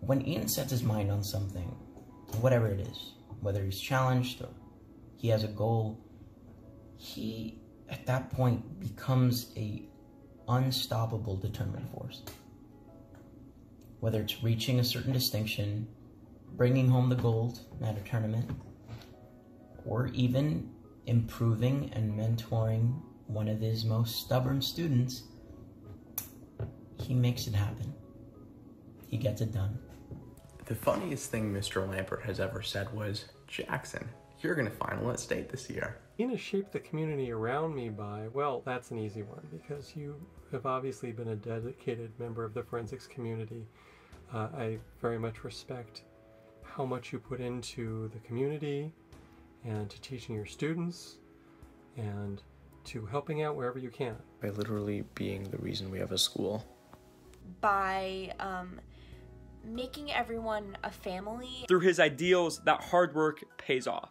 when Iain sets his mind on something, whatever it is, whether he's challenged or he has a goal, he, at that point, becomes a unstoppable, determined force. Whether it's reaching a certain distinction, bringing home the gold at a tournament, or even improving and mentoring one of his most stubborn students, he makes it happen. He gets it done. The funniest thing Mr. Lampert has ever said was, "Jackson, you're gonna final at state this year." Iain has shaped the community around me by, well, that's an easy one, because you have obviously been a dedicated member of the forensics community. I very much respect how much you put into the community and to teaching your students and to helping out wherever you can. By literally being the reason we have a school. By making everyone a family. Through his ideals, that hard work pays off.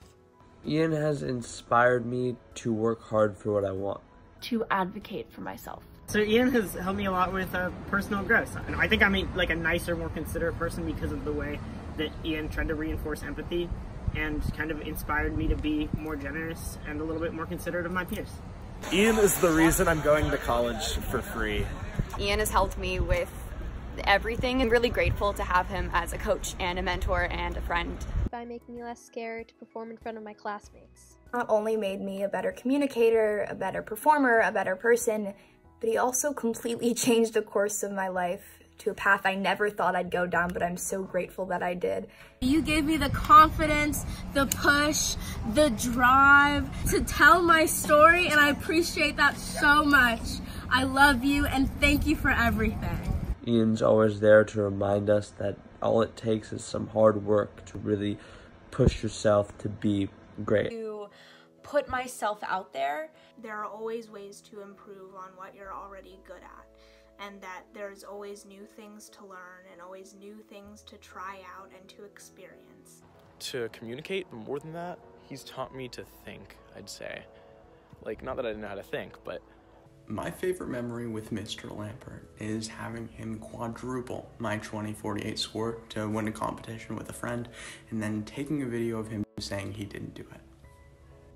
Iain has inspired me to work hard for what I want. To advocate for myself. So Iain has helped me a lot with personal growth. And I think I'm like a nicer, more considerate person because of the way that Iain tried to reinforce empathy and kind of inspired me to be more generous and a little bit more considerate of my peers. Iain is the reason I'm going to college for free. Iain has helped me with everything. I'm really grateful to have him as a coach and a mentor and a friend. By making me less scared to perform in front of my classmates. Not only made me a better communicator, a better performer, a better person, but he also completely changed the course of my life to a path I never thought I'd go down, but I'm so grateful that I did. You gave me the confidence, the push, the drive to tell my story, and I appreciate that so much. I love you and thank you for everything. Iain's always there to remind us that all it takes is some hard work to really push yourself to be great. To put myself out there. There are always ways to improve on what you're already good at, and that there's always new things to learn and always new things to try out and to experience. To communicate, but more than that, he's taught me to think, I'd say. Like, not that I didn't know how to think, but... My favorite memory with Mr. Lampert is having him quadruple my 2048 score to win a competition with a friend, and then taking a video of him saying he didn't do it.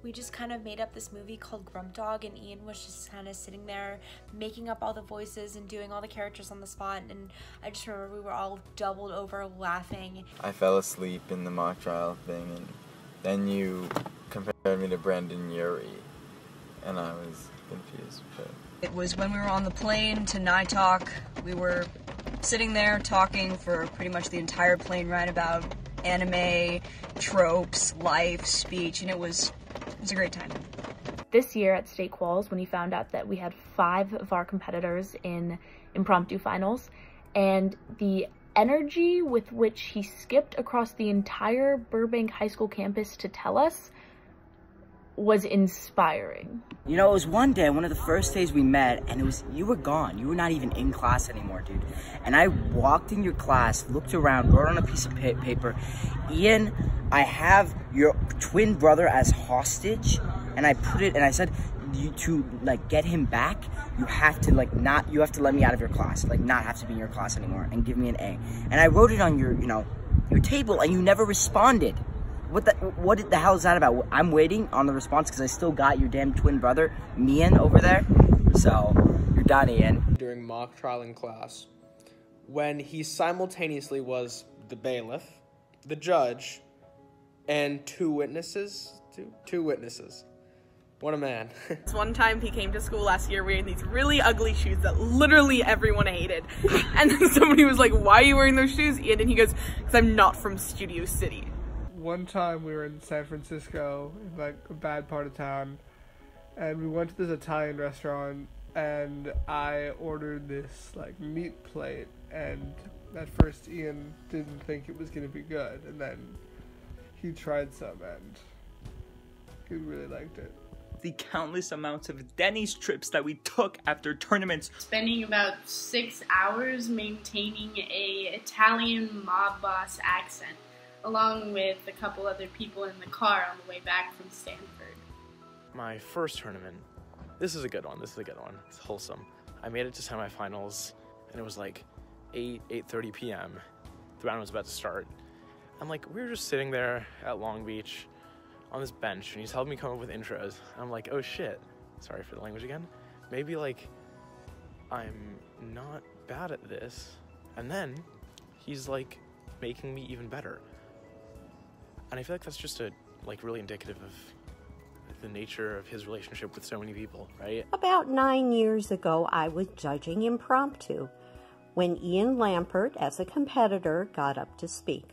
We just kind of made up this movie called Grump Dog, and Iain was just kind of sitting there making up all the voices and doing all the characters on the spot, and I just remember we were all doubled over laughing. I fell asleep in the mock trial thing, and then you compared me to Brendan Urie, and I was confused. But it was when we were on the plane to Nighthawk. We were sitting there talking for pretty much the entire plane ride about anime, tropes, life, speech, and it was a great time. This year at state quals, when he found out that we had 5 of our competitors in impromptu finals, and the energy with which he skipped across the entire Burbank High School campus to tell us was inspiring. You know, it was one day, one of the first days we met, and you were gone. You were not even in class anymore, dude. And I walked in your class, looked around, wrote on a piece of paper, "Iain, I have your twin brother as hostage," and I put it, and I said, to like get him back, you have to like you have to let me out of your class, like not have to be in your class anymore, and give me an A. And I wrote it on your, your table, and you never responded. What the hell is that about? I'm waiting on the response because I still got your damn twin brother, Mian, over there. So, you're done, Iain. During mock trial in class, when he simultaneously was the bailiff, the judge, and two witnesses. What a man. One time he came to school last year wearing these really ugly shoes that literally everyone hated. And then somebody was like, "Why are you wearing those shoes, Iain?" And he goes, "Because I'm not from Studio City." One time we were in San Francisco, in like a bad part of town, and we went to this Italian restaurant, and I ordered this like meat plate, and at first Iain didn't think it was going to be good, and then he tried some and he really liked it. The countless amounts of Denny's trips that we took after tournaments. Spending about 6 hours maintaining a Italian mob boss accent, along with a couple other people in the car on the way back from Stanford. My first tournament, this is a good one, it's wholesome. I made it to semifinals, and it was like 8:30 p.m. the round was about to start. And like, we were just sitting there at Long Beach on this bench, and he's helping me come up with intros. I'm like, oh shit, sorry for the language again. Maybe like, I'm not bad at this. And then he's like making me even better. And I feel like that's just really indicative of the nature of his relationship with so many people, right? About 9 years ago, I was judging impromptu when Iain Lampert, as a competitor, got up to speak.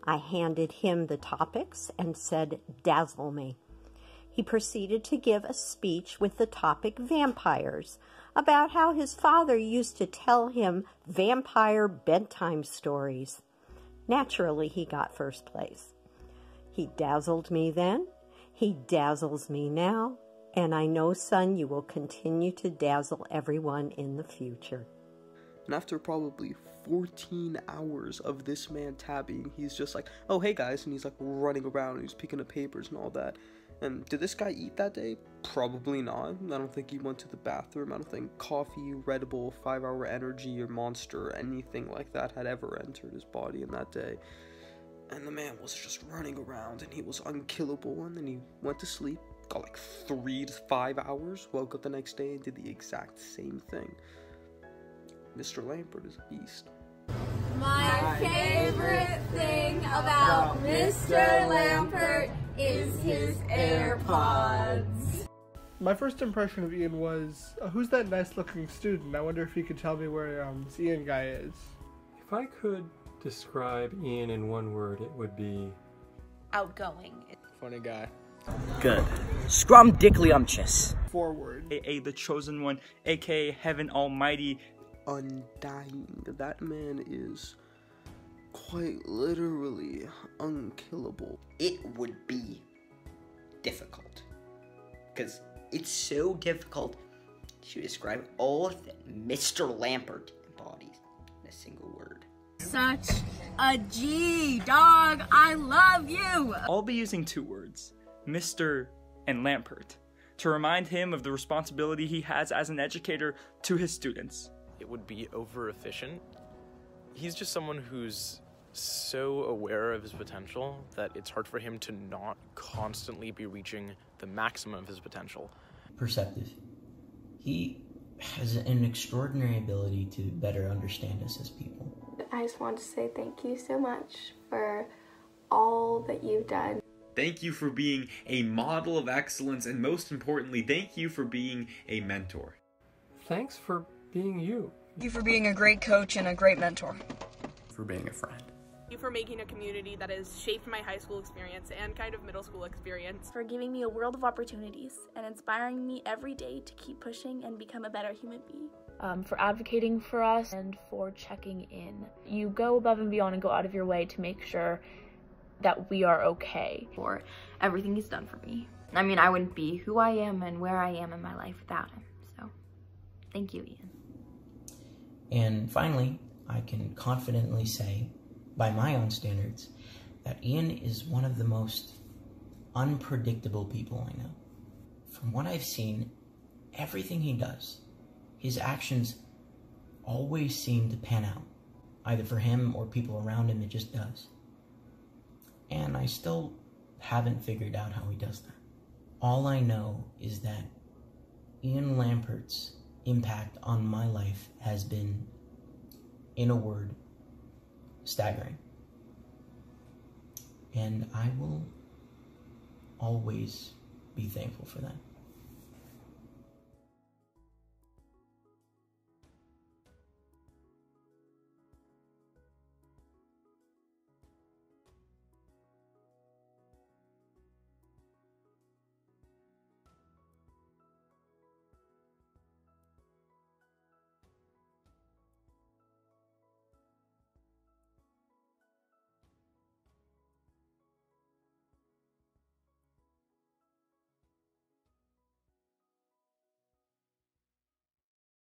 I handed him the topics and said, "Dazzle me." He proceeded to give a speech with the topic vampires, about how his father used to tell him vampire bedtime stories. Naturally, he got first place. He dazzled me then, he dazzles me now, and I know, son, you will continue to dazzle everyone in the future. And after probably 14 hours of this man tabbing, he's just like, oh, hey guys, and he's like running around and he's picking up papers and all that. And did this guy eat that day? Probably not. I don't think he went to the bathroom. I don't think coffee, Red Bull, 5-Hour Energy, or Monster, anything like that had ever entered his body in that day. And the man was just running around and he was unkillable, and then he went to sleep, got like 3 to 5 hours, woke up the next day and did the exact same thing. Mr. Lampert is a beast. My favorite thing about Mr. Lampert is his AirPods. My first impression of Iain was, who's that nice looking student? I wonder if he could tell me where this Iain guy is. If I could describe Iain in one word, it would be... outgoing. Funny guy. Good. Scrumdiddlyumptious. Forward. A.A. the Chosen One, a.k.a. Heaven Almighty. Undying. That man is quite literally unkillable. It would be difficult, because it's so difficult to describe all that Mr. Lampert embodies in a single word. Such a G, dog. I love you. I'll be using 2 words, Mr. and Lampert, to remind him of the responsibility he has as an educator to his students. It would be over-efficient. He's just someone who's so aware of his potential that it's hard for him to not constantly be reaching the maximum of his potential. Perceptive. He has an extraordinary ability to better understand us as people. I just want to say thank you so much for all that you've done. Thank you for being a model of excellence, and most importantly, thank you for being a mentor. Thanks for being you. Thank you for being a great coach and a great mentor. For being a friend. Thank you for making a community that has shaped my high school experience and kind of middle school experience. For giving me a world of opportunities and inspiring me every day to keep pushing and become a better human being. For advocating for us and for checking in. You go above and beyond and go out of your way to make sure that we are okay. For everything he's done for me. I mean, I wouldn't be who I am and where I am in my life without him. So, thank you, Iain. And finally, I can confidently say, by my own standards, that Iain is one of the most unpredictable people I know. From what I've seen, everything he does, his actions always seem to pan out. Either for him or people around him, it just does. And I still haven't figured out how he does that. All I know is that Iain Lampert's impact on my life has been, in a word, staggering. And I will always be thankful for that.